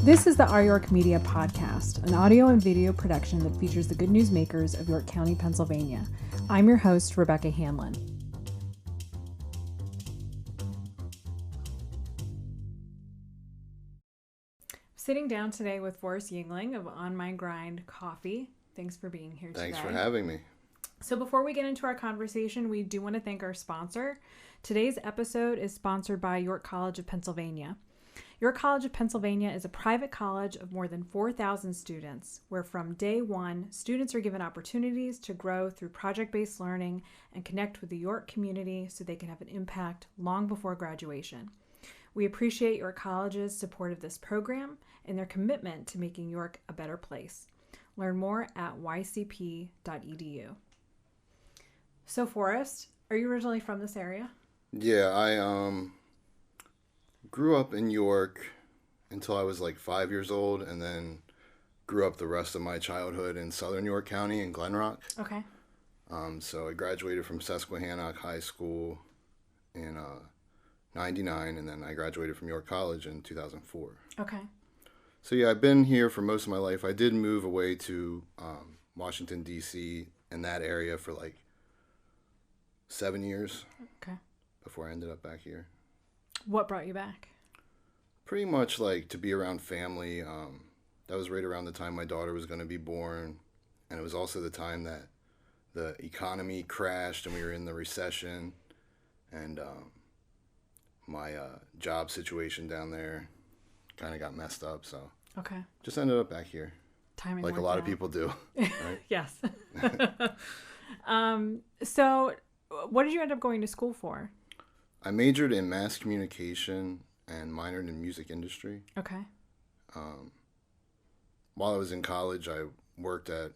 This is the Our York Media Podcast, an audio and video production that features the good news makers of York County, Pennsylvania. I'm your host, Rebecca Hanlon. Sitting down today with Forrest Yingling of On My Grind Coffee. Thanks for being here today. Thanks for having me. So before we get into our conversation, we do want to thank our sponsor. Today's episode is sponsored by York College of Pennsylvania. York College of Pennsylvania is a private college of more than 4,000 students, where from day one, students are given opportunities to grow through project-based learning and connect with the York community so they can have an impact long before graduation. We appreciate York College's support of this program and their commitment to making York a better place. Learn more at ycp.edu. So, Forrest, are you originally from this area? Yeah, I grew up in York until I was like 5 years old, and then grew up the rest of my childhood in Southern York County in Glen Rock. Okay. So I graduated from Susquehannock High School in 99, and then I graduated from York College in 2004. Okay. So yeah, I've been here for most of my life. I did move away to Washington, D.C. in that area for like 7 years. Okay. Before I ended up back here. What brought you back? Pretty much like to be around family. That was right around the time my daughter was going to be born. And it was also the time that the economy crashed and we were in the recession. And my job situation down there kind of got messed up. So Okay. just ended up back here. Timing like a lot of people do. Right? Yes. So what did you end up going to school for? I majored in mass communication and minored in music industry. Okay. While I was in college, I worked at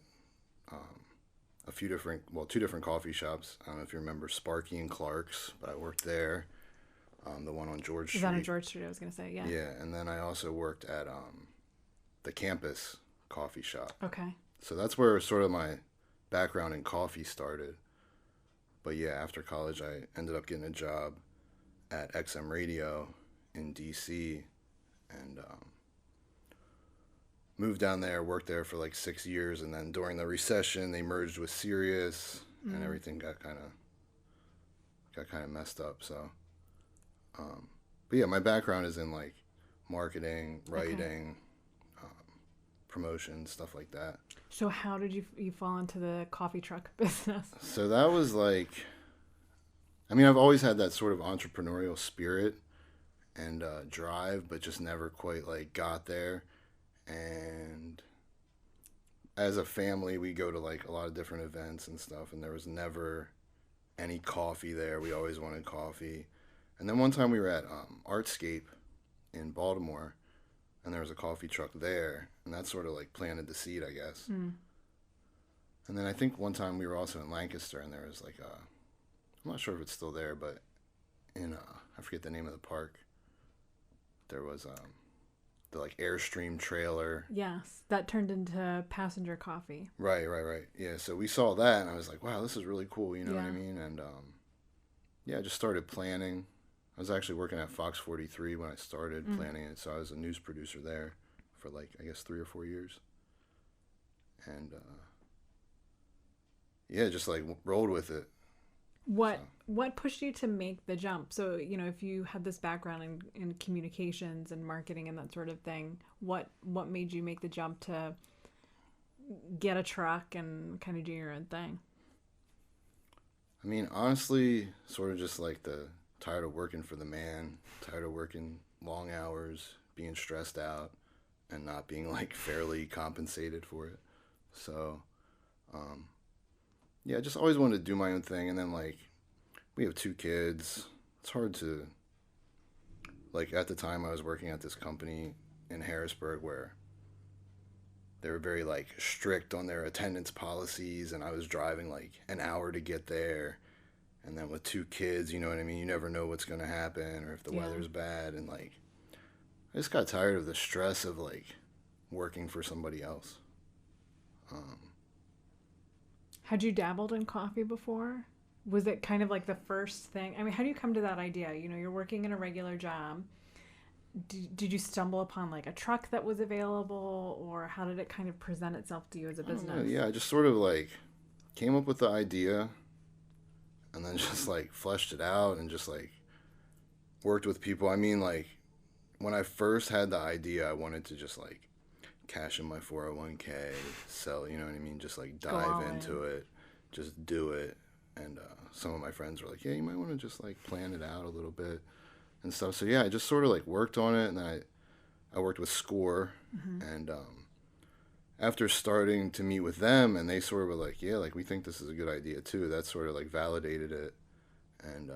two different coffee shops. I don't know if you remember Sparky and Clark's, but I worked there. The one on George Street. Is that on George Street? I was going to say, yeah. Yeah, and then I also worked at the campus coffee shop. Okay. So that's where sort of my background in coffee started. But yeah, after college, I ended up getting a job at XM Radio in D.C. and moved down there, worked there for like 6 years, and then during the recession, they merged with Sirius, and everything got kind of messed up. So, but yeah, my background is in like marketing, writing, promotion, stuff like that. So how did you fall into the coffee truck business? So that was like, I mean, I've always had that sort of entrepreneurial spirit and drive, but just never quite like got there. And as a family, we go to like a lot of different events and stuff, and there was never any coffee there. We always wanted coffee. And then one time we were at Artscape in Baltimore, and there was a coffee truck there, and that sort of like planted the seed, I guess. And then I think one time we were also in Lancaster, and there was like I'm not sure if it's still there, but in I forget the name of the park. There was the like Airstream trailer. Yes, that turned into Passenger Coffee. Right. Yeah, so we saw that, and I was like, wow, this is really cool. You know what I mean? And yeah, I just started planning. I was actually working at Fox 43 when I started planning it, so I was a news producer there for like I guess 3 or 4 years. And yeah, just like rolled with it. What pushed you to make the jump? So, you know, if you had this background in communications and marketing and that sort of thing, what made you make the jump to get a truck and kind of do your own thing? I mean, honestly, sort of just like tired of working for the man, tired of working long hours, being stressed out, and not being like fairly compensated for it. So, yeah, I just always wanted to do my own thing. And then like, we have 2 kids. It's hard to, like at the time I was working at this company in Harrisburg where they were very like strict on their attendance policies, and I was driving like an hour to get there. And then with 2 kids, you know what I mean? You never know what's going to happen or if the weather's bad. And like, I just got tired of the stress of like working for somebody else. Had you dabbled in coffee before? Was it kind of like the first thing? I mean, how do you come to that idea? You know, you're working in a regular job. did you stumble upon like a truck that was available, or how did it kind of present itself to you as a I don't know. business? Yeah, I just sort of like came up with the idea and then just like fleshed it out and just like worked with people. I mean, like when I first had the idea, I wanted to just like cash in my 401k, sell, you know what I mean? Just like dive into it, just do it. And some of my friends were like, yeah, you might want to just like plan it out a little bit and stuff. So yeah, I just sort of like worked on it, and then I worked with Score, and after starting to meet with them, and they sort of were like, yeah, like we think this is a good idea too. That sort of like validated it and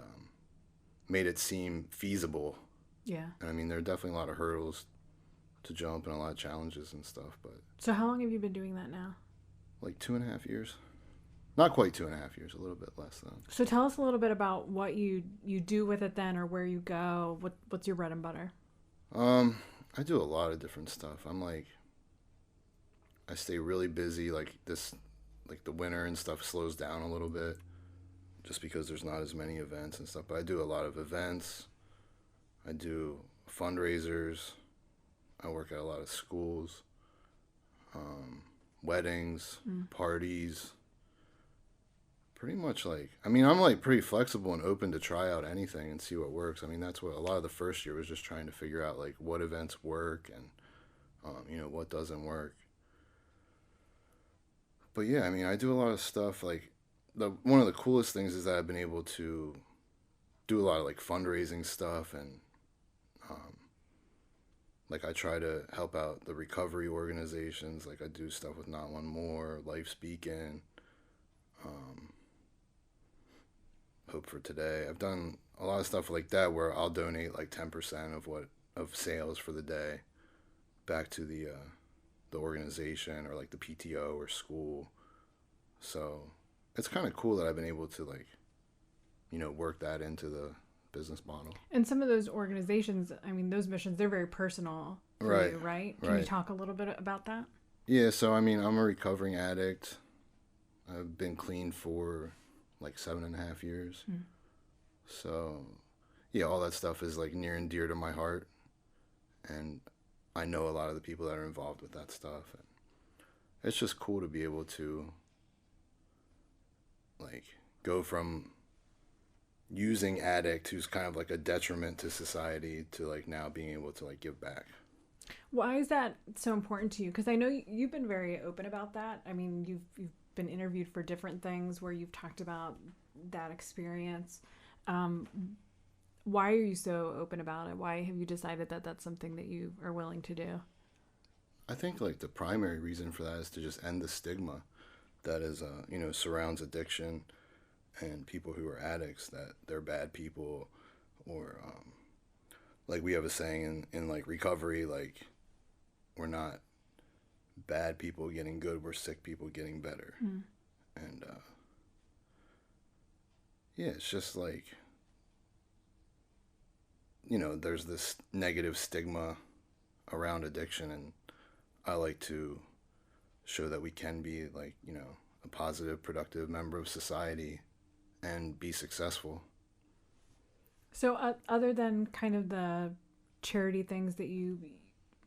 made it seem feasible. Yeah. And I mean, there are definitely a lot of hurdles to jump and a lot of challenges and stuff, but So how long have you been doing that now? like 2.5 years. Not quite 2.5 years, a little bit less than. So tell us a little bit about what you do with it then, or where you go. What's your bread and butter? I do a lot of different stuff. I stay really busy. Like the winter and stuff slows down a little bit, just because there's not as many events and stuff. But I do a lot of events. I do fundraisers. I work at a lot of schools, weddings, parties. Pretty much like, I mean, I'm like pretty flexible and open to try out anything and see what works. I mean, that's what a lot of the first year was, just trying to figure out like what events work and, what doesn't work. But yeah, I mean, I do a lot of stuff. Like one of the coolest things is that I've been able to do a lot of like fundraising stuff, and like I try to help out the recovery organizations. Like I do stuff with Not One More, Life Speaking, Hope for Today. I've done a lot of stuff like that where I'll donate like 10% of sales for the day back to the organization or like the PTO or school. So it's kind of cool that I've been able to like, work that into the business model. And some of those organizations, I mean, those missions, they're very personal for you, right? Can you talk a little bit about that? Yeah, so I mean, I'm a recovering addict. I've been clean for like 7.5 years. So yeah, all that stuff is like near and dear to my heart, and I know a lot of the people that are involved with that stuff, and it's just cool to be able to like go from using addict, who's kind of like a detriment to society, to like now being able to like give back. Why is that so important to you? Because I know you've been very open about that. I mean, you've been interviewed for different things where you've talked about that experience. Why are you so open about it? Why have you decided that that's something that you are willing to do? I think like the primary reason for that is to just end the stigma that is, surrounds addiction and people who are addicts, that they're bad people, or like we have a saying in like recovery, like we're not bad people getting good, we're sick people getting better. And yeah, it's just like, there's this negative stigma around addiction, and I like to show that we can be like, a positive, productive member of society and be successful. So other than kind of the charity things that you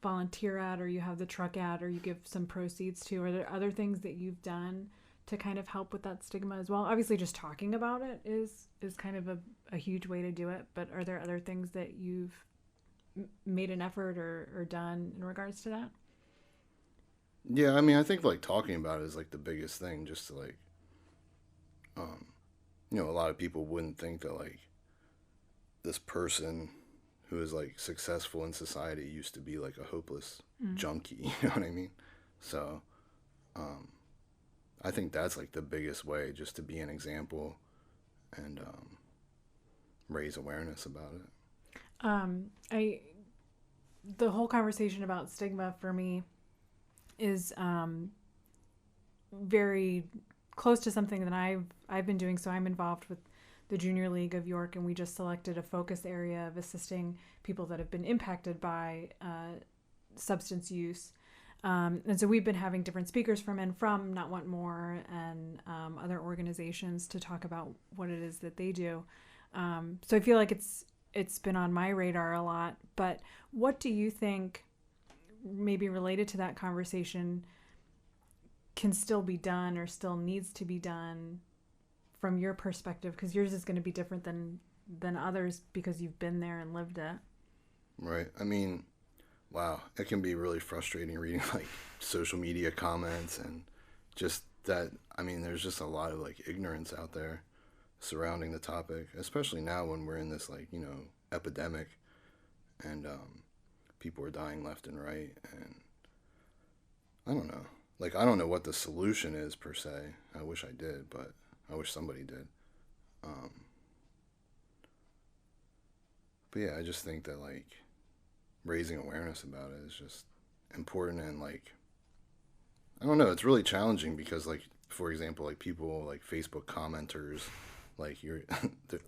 volunteer at, or you have the truck at, or you give some proceeds to, are there other things that you've done to kind of help with that stigma as well? Obviously just talking about it is kind of a huge way to do it, but are there other things that you've made an effort or done in regards to that? Yeah, I mean, I think like talking about it is like the biggest thing, just to like, a lot of people wouldn't think that like this person who is like successful in society used to be like a hopeless junkie, you know what I mean? So I think that's like the biggest way, just to be an example and raise awareness about it. The whole conversation about stigma for me is very close to something that I've been doing. So I'm involved with the Junior League of York, and we just selected a focus area of assisting people that have been impacted by substance use. And so we've been having different speakers from Not Want More and other organizations to talk about what it is that they do. So I feel like it's it's been on my radar a lot. But what do you think, maybe related to that conversation, can still be done or still needs to be done from your perspective? Because yours is going to be different than others because you've been there and lived it. Right. I mean, wow, it can be really frustrating reading like social media comments and just that. I mean, there's just a lot of like ignorance out there surrounding the topic, especially now when we're in this like, epidemic and people are dying left and right. And I don't know. Like, I don't know what the solution is per se. I wish I did, but I wish somebody did. But yeah, I just think that like raising awareness about it is just important. And like, I don't know, it's really challenging because like, for example, like people like Facebook commenters, like you're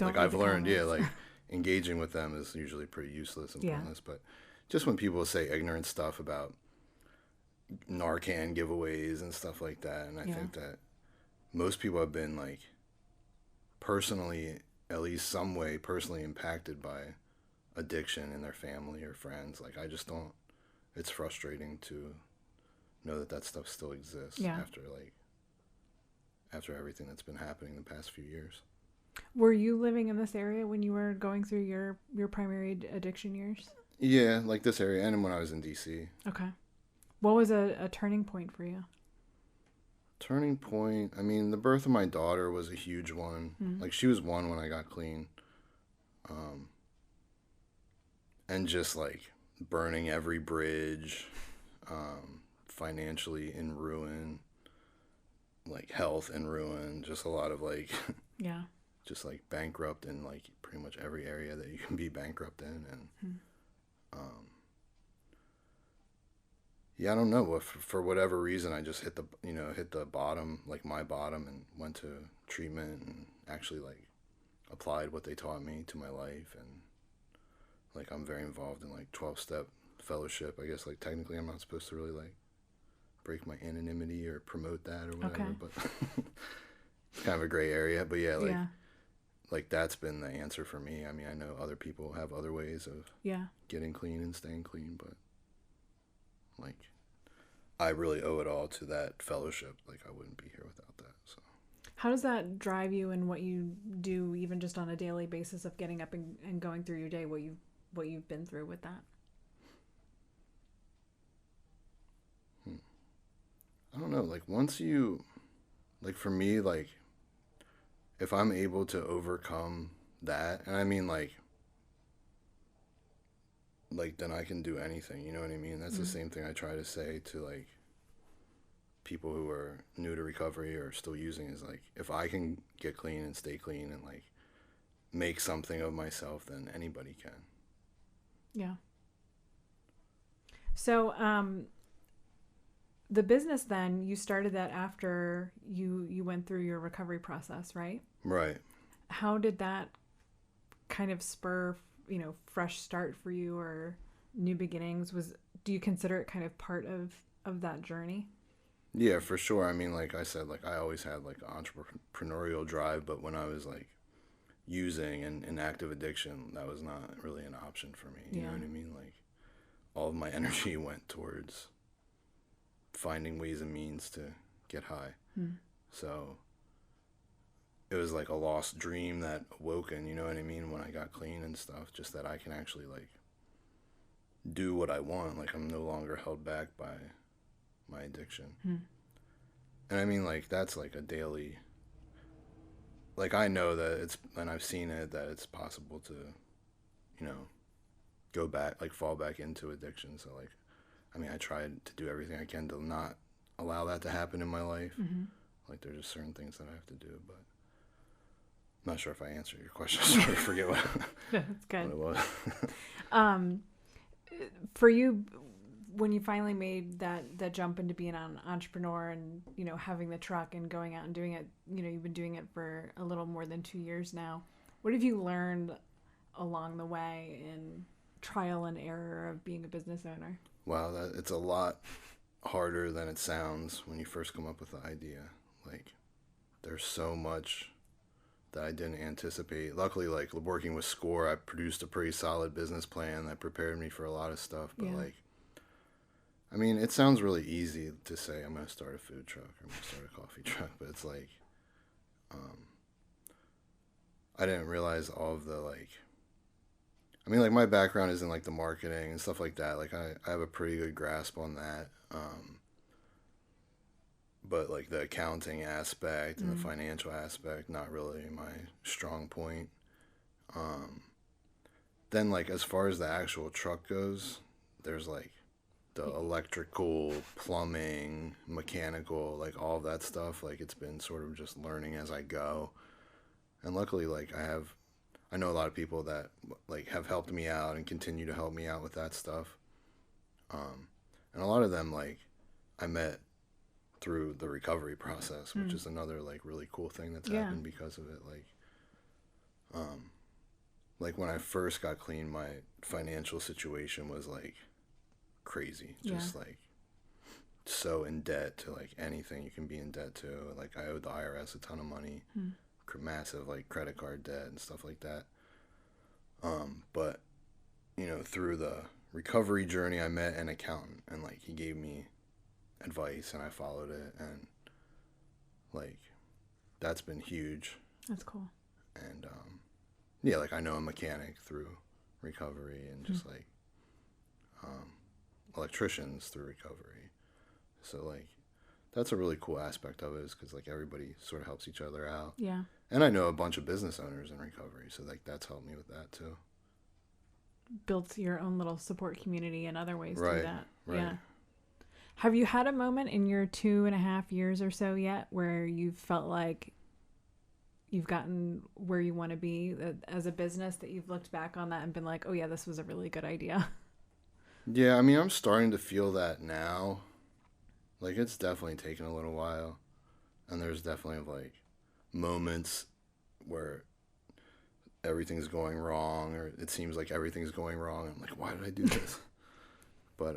like I've learned, yeah, like engaging with them is usually pretty useless and pointless. But just when people say ignorant stuff about Narcan giveaways and stuff like that, and I think that most people have been like personally, at least some way personally impacted by addiction in their family or friends. Like, I just don't, it's frustrating to know that stuff still exists after everything that's been happening the past few years. Were you living in this area when you were going through your primary addiction years? Yeah, like this area, and when I was in DC. Okay. What was a turning point for you? Turning point, I mean, the birth of my daughter was a huge one. Mm-hmm. Like, she was 1 when I got clean. And just, like, burning every bridge, financially in ruin, like, health in ruin, just a lot of, like, just, like, bankrupt in, like, pretty much every area that you can be bankrupt in. And, yeah, I don't know. For whatever reason, I just hit the bottom, like my bottom, and went to treatment and actually like applied what they taught me to my life. And like, I'm very involved in like 12-step fellowship. I guess like technically I'm not supposed to really like break my anonymity or promote that or whatever, but it's kind of a gray area. But yeah, like that's been the answer for me. I mean, I know other people have other ways of getting clean and staying clean, but like, I really owe it all to that fellowship. Like, I wouldn't be here without that. So, how does that drive you in what you do, even just on a daily basis of getting up and going through your day? What you've been through with that? I don't know. Like, once you, like, for me, like, if I'm able to overcome that, and I mean, like then I can do anything, you know what I mean? That's the same thing I try to say to like people who are new to recovery or still using, is like, if I can get clean and stay clean and like make something of myself, then anybody can. Yeah. So the business, then, you started that after you went through your recovery process, right? Right. How did that kind of spur fresh start for you, or new beginnings? Do you consider it kind of part of that journey? Yeah, for sure. I mean, like I said, like I always had like entrepreneurial drive, but when I was like using and in active addiction, that was not really an option for me. You know what I mean? Like, all of my energy went towards finding ways and means to get high. So it was like a lost dream that awoken, you know what I mean, when I got clean and stuff, just that I can actually like do what I want. Like, I'm no longer held back by my addiction. And I mean, like, that's like a daily, like, I know that it's, and I've seen it, that it's possible to, go back, like fall back into addiction. So like, I mean, I tried to do everything I can to not allow that to happen in my life. Like, there's just certain things that I have to do, but I'm not sure if I answered your question. I forget what, That's good. what it was. For you, when you finally made that jump into being an entrepreneur and, having the truck and going out and doing it, you've been doing it for a little more than 2 years now. What have you learned along the way in trial and error of being a business owner? Wow, it's a lot harder than it sounds when you first come up with the idea. Like, there's so much that I didn't anticipate. Luckily, like working with SCORE, I produced a pretty solid business plan that prepared me for a lot of stuff. But like, I mean, it sounds really easy to say I'm going to start a food truck or I'm going to start a coffee truck, but it's like, I didn't realize all of the like, I mean, like my background is in like the marketing and stuff like that. Like I have a pretty good grasp on that. But like the accounting aspect and the financial aspect, not really my strong point. Then like as far as the actual truck goes, there's like the electrical, plumbing, mechanical, like all of that stuff. Like it's been sort of just learning as I go. And luckily, like I know a lot of people that like have helped me out and continue to help me out with that stuff. And a lot of them like I met through the recovery process, which is another like really cool thing that's happened because of it. Like when I first got clean, my financial situation was like crazy, just like so in debt to like anything you can be in debt to. Like I owed the IRS a ton of money, massive like credit card debt and stuff like that. But you know, through the recovery journey, I met an accountant and like he gave me advice and I followed it, and like that's been huge. That's cool. And yeah, like I know a mechanic through recovery and just like electricians through recovery. So like that's a really cool aspect of it, is because like everybody sort of helps each other out. Yeah. And I know a bunch of business owners in recovery, so like that's helped me with that too. Built your own little support community and other ways Right, through that. right. Yeah. Have you had a moment in your 2.5 years or so yet where you felt like you've gotten where you want to be as a business, that you've looked back on that and been like, oh yeah, this was a really good idea? Yeah, I mean, I'm starting to feel that now. Like, it's definitely taken a little while. And there's definitely, like, moments where everything's going wrong, or it seems like everything's going wrong. I'm like, why did I do this? But,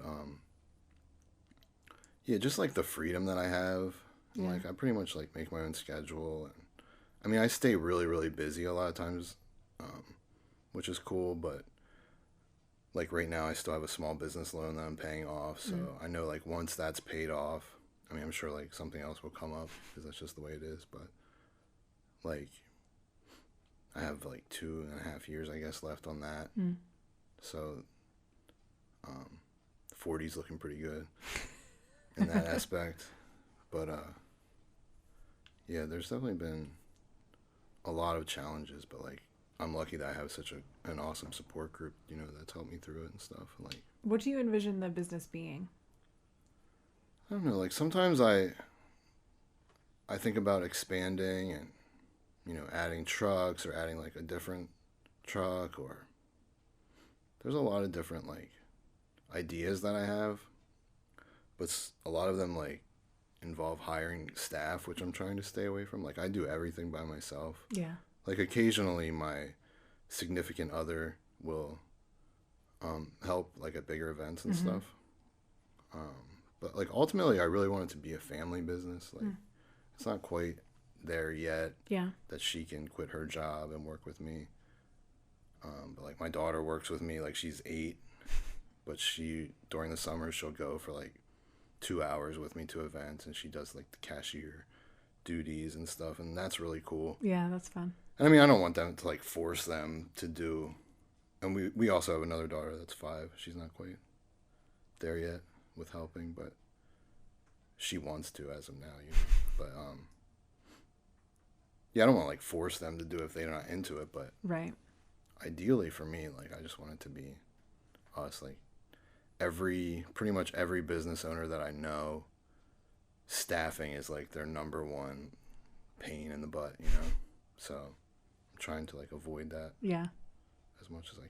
yeah, just, like, the freedom that I have. Yeah. Like, I pretty much, like, make my own schedule. And I mean, I stay really, really busy a lot of times, which is cool, but like right now I still have a small business loan that I'm paying off, so I know like once that's paid off, I mean, I'm sure like something else will come up because that's just the way it is, but like I have like 2.5 years, I guess, left on that. So 40's looking pretty good in that aspect. But yeah, there's definitely been a lot of challenges, but like I'm lucky that I have such an awesome support group, you know, that's helped me through it and stuff. Like, what do you envision the business being? I don't know, like sometimes I think about expanding and, you know, adding trucks or adding like a different truck, or there's a lot of different like ideas that I have, but a lot of them like involve hiring staff, which I'm trying to stay away from. Like I do everything by myself. Yeah. Like occasionally my significant other will help like at bigger events and stuff. But like ultimately I really want it to be a family business. Like it's not quite there yet. Yeah. That she can quit her job and work with me. But like my daughter works with me, like she's 8, but she during the summer she'll go for like 2 hours with me to events, and she does like the cashier duties and stuff, and that's really cool. Yeah, that's fun. And I mean, I don't want them to like force them to do, and we also have another daughter that's 5. She's not quite there yet with helping, but she wants to as of now, you know. But yeah, I don't want to like force them to do it if they're not into it, but right. Ideally for me, like I just want it to be us. Like pretty much every business owner that I know, staffing is like their number one pain in the butt, you know? So I'm trying to like avoid that. Yeah. As much as I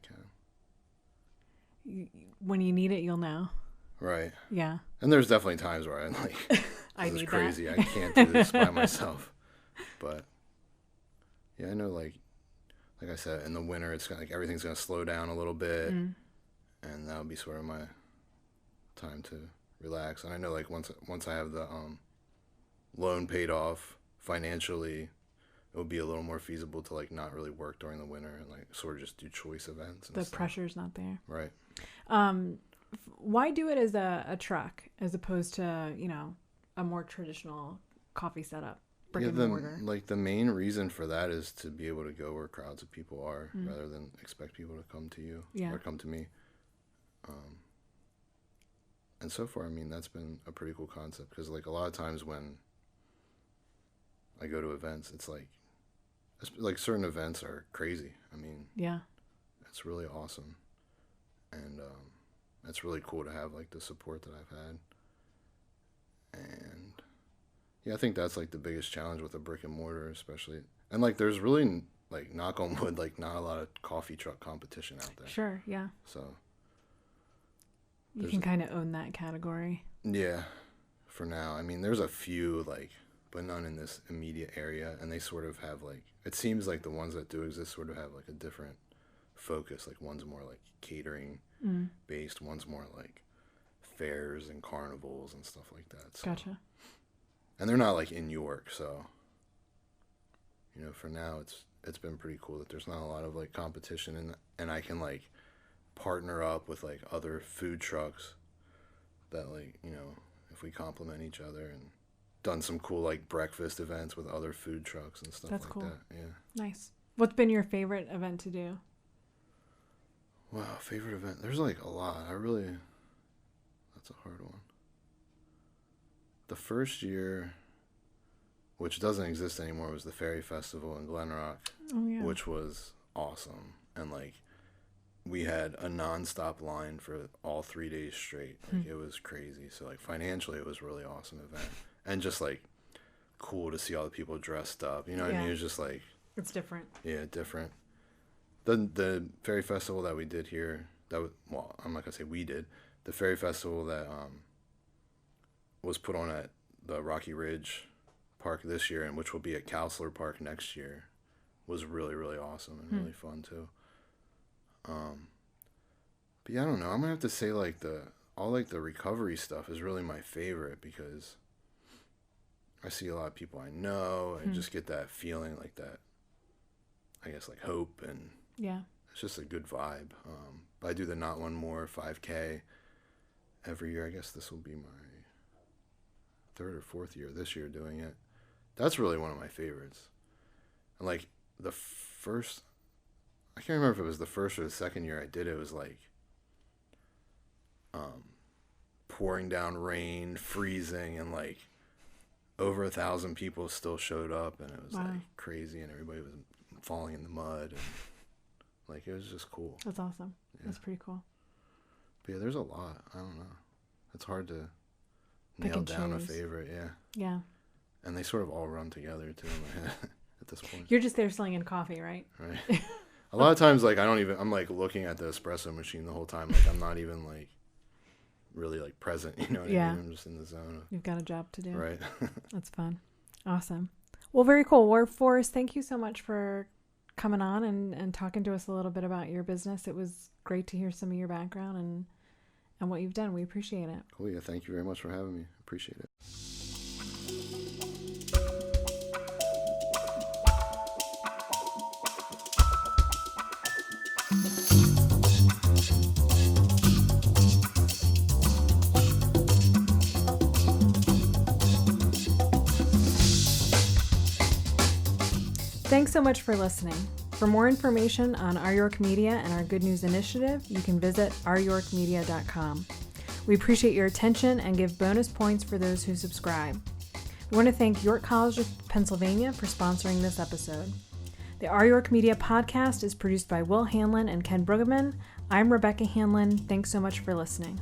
can. When you need it, you'll know. Right. Yeah. And there's definitely times where I'm like, this is crazy. I can't do this by myself. But yeah, I know like I said, in the winter, it's like everything's going to slow down a little bit. And that'll be sort of my time to relax. And I know like once I have the loan paid off financially, it would be a little more feasible to like not really work during the winter and like sort of just do choice events. And The stuff. pressure's not there. Right. Why do it as a truck as opposed to, a more traditional coffee setup, brick and mortar? Like the main reason for that is to be able to go where crowds of people are rather than expect people to come to you or come to me. And so far, I mean, that's been a pretty cool concept because like a lot of times when I go to events, it's like certain events are crazy. I mean, it's really awesome. And it's really cool to have like the support that I've had. And yeah, I think that's like the biggest challenge with a brick and mortar, especially. And like there's really like, knock on wood, like not a lot of coffee truck competition out there. Sure, yeah. So you can kind of own that category. Yeah, for now. I mean, there's a few like, but none in this immediate area, and they sort of have like, it seems like the ones that do exist sort of have like a different focus. Like one's more like catering based, one's more like fairs and carnivals and stuff like that. So. Gotcha. And they're not like in York, so for now it's been pretty cool that there's not a lot of like competition, and I can like partner up with like other food trucks that like if we complement each other, and done some cool like breakfast events with other food trucks and stuff. That's like cool. That. Yeah. Nice. What's been your favorite event to do? Wow, favorite event. There's like a lot. That's a hard one. The first year, which doesn't exist anymore, was the Ferry Festival in Glen Rock, which was awesome. And like we had a nonstop line for all 3 days straight. Like it was crazy. So like financially it was a really awesome event. And just like cool to see all the people dressed up. You know what I mean? It was just like, it's different. Yeah, different. The Ferry Festival that we did here, I'm not gonna say we did. The Ferry Festival that was put on at the Rocky Ridge Park this year, and which will be at Counselor Park next year, was really, really awesome and really fun too. But yeah, I don't know. I'm gonna have to say like the recovery stuff is really my favorite because I see a lot of people I know and just get that feeling like that, I guess like hope, and it's just a good vibe. I do the Not One More 5K every year. I guess this will be my 3rd or 4th year this year doing it. That's really one of my favorites. And like the first, I can't remember if it was the first or the second year I did it, was like pouring down rain, freezing, and like over 1,000 people still showed up, and it was like crazy, and everybody was falling in the mud, and like it was just cool. That's awesome. Yeah. That's pretty cool. But yeah, there's a lot. I don't know. It's hard to nail down a favorite. Yeah. And they sort of all run together too in my head at this point. You're just there slinging coffee, right? Right. A lot of times, like I'm like looking at the espresso machine the whole time. Like I'm not even like really like present. You know what I mean? I'm just in the zone. You've got a job to do. Right. That's fun. Awesome. Well, very cool. Well, Forrest, thank you so much for coming on and talking to us a little bit about your business. It was great to hear some of your background and what you've done. We appreciate it. Cool. Yeah. Thank you very much for having me. Appreciate it. Thanks so much for listening. For more information on Our York Media and our Good News Initiative, you can visit ouryorkmedia.com. We appreciate your attention and give bonus points for those who subscribe. We want to thank York College of Pennsylvania for sponsoring this episode. The Our York Media podcast is produced by Will Hanlon and Ken Brueggemann. I'm Rebecca Hanlon. Thanks so much for listening.